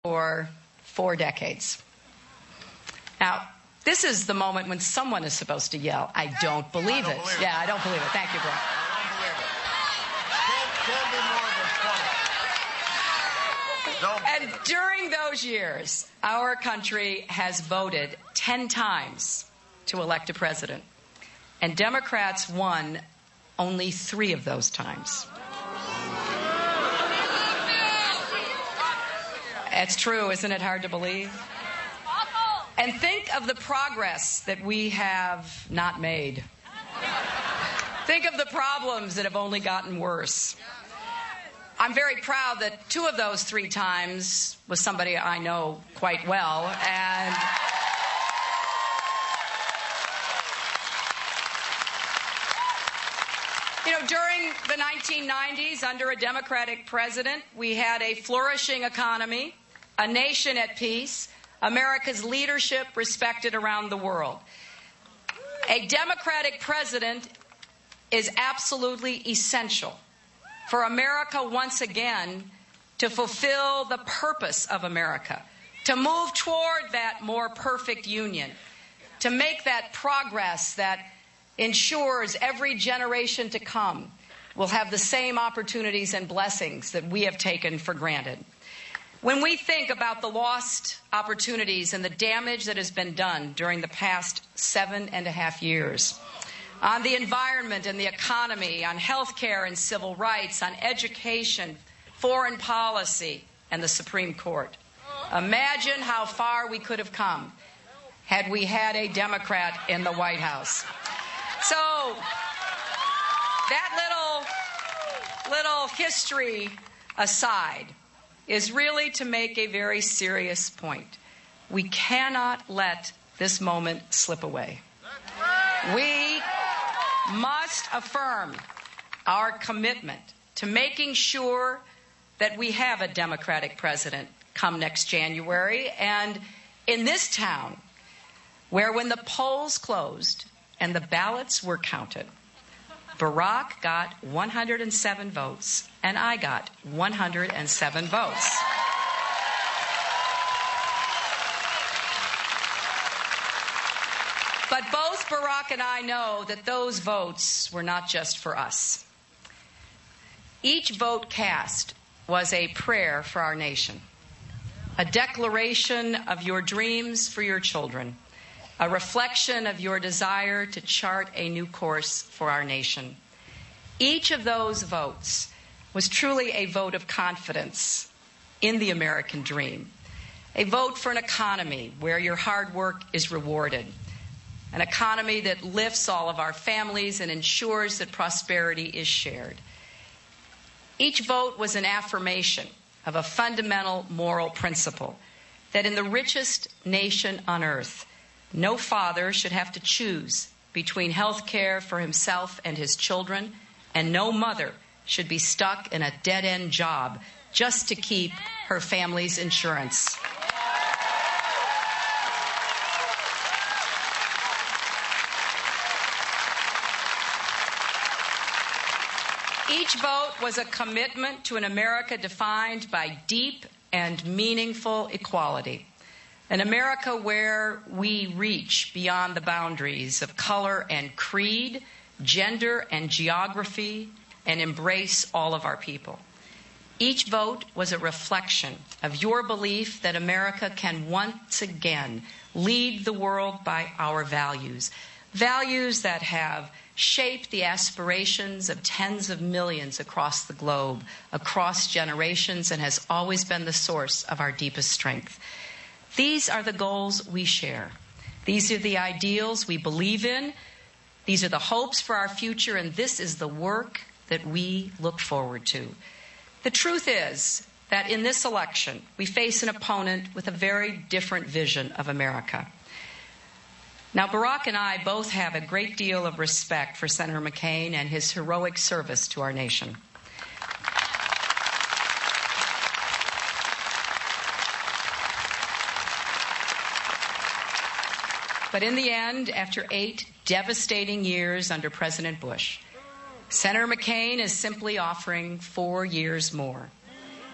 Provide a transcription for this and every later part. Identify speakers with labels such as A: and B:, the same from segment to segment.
A: for 4 decades. Now, this is the moment when someone is supposed to yell, I don't believe it. Yeah, I don't believe it. Thank you, Brett.
B: I don't believe it.
A: And during those years, our country has voted 10 times to elect a president. And Democrats won only 3 of those times. It's true, isn't it hard to believe? And think of the progress that we have not made. Think of the problems that have only gotten worse. I'm very proud that 2 of those 3 times was somebody I know quite well. And during the 1990s, under a Democratic president, we had a flourishing economy, a nation at peace, America's leadership respected around the world. A Democratic president is absolutely essential for America once again to fulfill the purpose of America, to move toward that more perfect union, to make that progress that ensures every generation to come will have the same opportunities and blessings that we have taken for granted. When we think about the lost opportunities and the damage that has been done during the past 7.5 years, on the environment and the economy, on health care and civil rights, on education, foreign policy, and the Supreme Court, imagine how far we could have come had we had a Democrat in the White House. So that little history aside is really to make a very serious point. We cannot let this moment slip away. We must affirm our commitment to making sure that we have a Democratic president come next January. And in this town, where when the polls closed and the ballots were counted, Barack got 107 votes, and I got 107 votes. But both Barack and I know that those votes were not just for us. Each vote cast was a prayer for our nation, a declaration of your dreams for your children, a reflection of your desire to chart a new course for our nation. Each of those votes was truly a vote of confidence in the American dream, a vote for an economy where your hard work is rewarded, an economy that lifts all of our families and ensures that prosperity is shared. Each vote was an affirmation of a fundamental moral principle that in the richest nation on earth, no father should have to choose between health care for himself and his children, and no mother should be stuck in a dead-end job just to keep her family's insurance. Each vote was a commitment to an America defined by deep and meaningful equality. An America where we reach beyond the boundaries of color and creed, gender and geography, and embrace all of our people. Each vote was a reflection of your belief that America can once again lead the world by our values, values that have shaped the aspirations of tens of millions across the globe, across generations, and has always been the source of our deepest strength. These are the goals we share. These are the ideals we believe in. These are the hopes for our future, and this is the work that we look forward to. The truth is that in this election, we face an opponent with a very different vision of America. Now, Barack and I both have a great deal of respect for Senator McCain and his heroic service to our nation. But in the end, after 8 devastating years under President Bush, Senator McCain is simply offering 4 years more.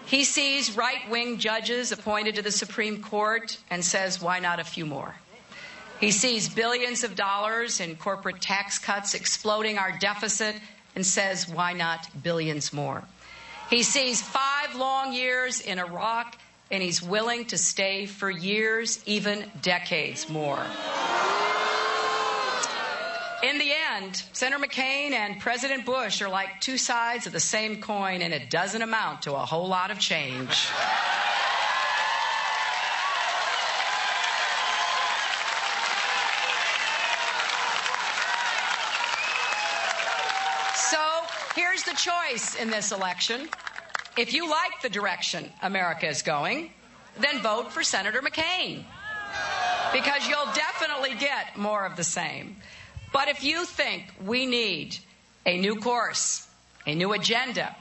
A: He sees right-wing judges appointed to the Supreme Court and says, why not a few more? He sees billions of dollars in corporate tax cuts exploding our deficit and says, why not billions more? He sees 5 long years in Iraq, and he's willing to stay for years, even decades more. In the end, Senator McCain and President Bush are like 2 sides of the same coin, and it doesn't amount to a whole lot of change. So here's the choice in this election. If you like the direction America is going, then vote for Senator McCain, because you'll definitely get more of the same. But if you think we need a new course, a new agenda,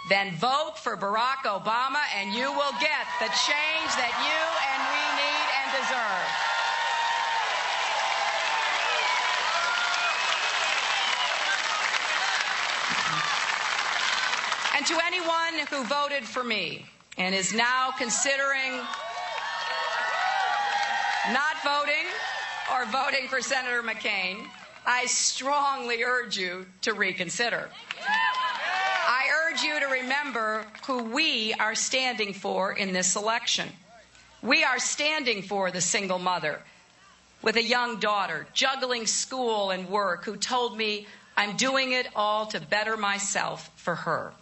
A: then vote for Barack Obama and you will get the change that you and we need and deserve. And to anyone who voted for me and is now considering not voting or voting for Senator McCain, I strongly urge you to reconsider. I urge you to remember who we are standing for in this election. We are standing for the single mother with a young daughter, juggling school and work, who told me, I'm doing it all to better myself for her.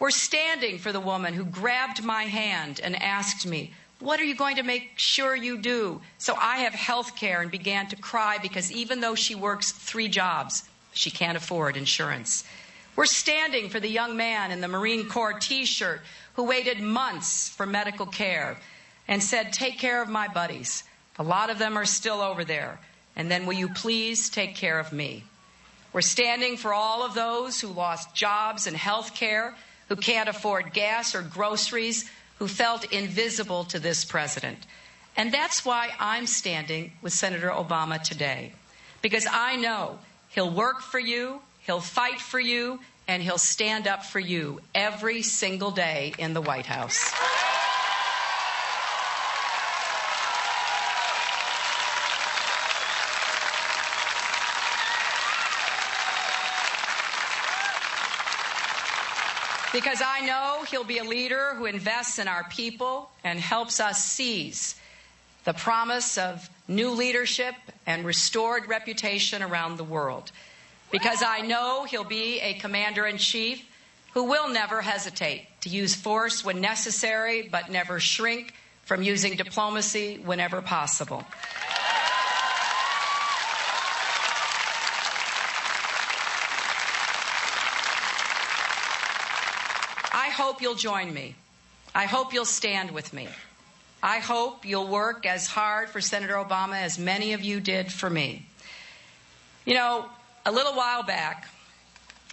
A: We're standing for the woman who grabbed my hand and asked me, what are you going to make sure you do? So I have health care, and began to cry because even though she works 3 jobs, she can't afford insurance. We're standing for the young man in the Marine Corps T-shirt who waited months for medical care and said, take care of my buddies. A lot of them are still over there. And then will you please take care of me? We're standing for all of those who lost jobs and health care, who can't afford gas or groceries, who felt invisible to this president. And that's why I'm standing with Senator Obama today, because I know he'll work for you, he'll fight for you, and he'll stand up for you every single day in the White House. Because I know he'll be a leader who invests in our people and helps us seize the promise of new leadership and restored reputation around the world. Because I know he'll be a commander-in-chief who will never hesitate to use force when necessary, but never shrink from using diplomacy whenever possible. I hope you'll join me. I hope you'll stand with me. I hope you'll work as hard for Senator Obama as many of you did for me. You know, a little while back,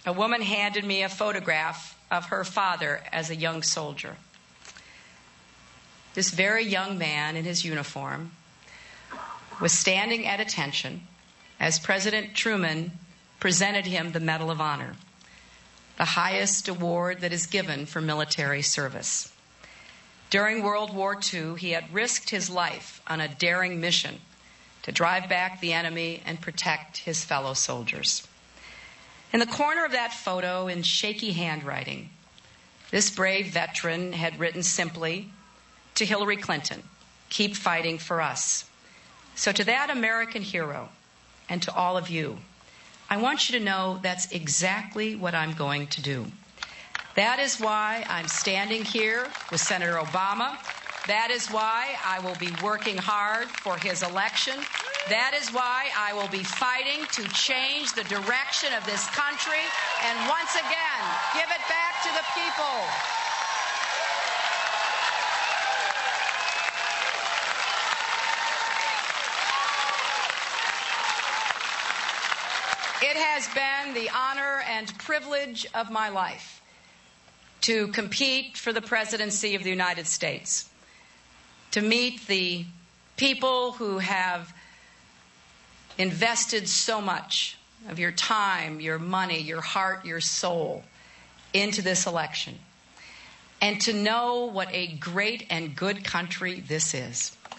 A: a woman handed me a photograph of her father as a young soldier. This very young man in his uniform was standing at attention as President Truman presented him the Medal of Honor, the highest award that is given for military service. During World War II, he had risked his life on a daring mission to drive back the enemy and protect his fellow soldiers. In the corner of that photo, in shaky handwriting, this brave veteran had written simply, to Hillary Clinton, keep fighting for us. So to that American hero, and to all of you, I want you to know that's exactly what I'm going to do. That is why I'm standing here with Senator Obama. That is why I will be working hard for his election. That is why I will be fighting to change the direction of this country and once again give it back to the people. It has been the honor and privilege of my life to compete for the presidency of the United States, to meet the people who have invested so much of your time, your money, your heart, your soul into this election. and to know what a great and good country this is.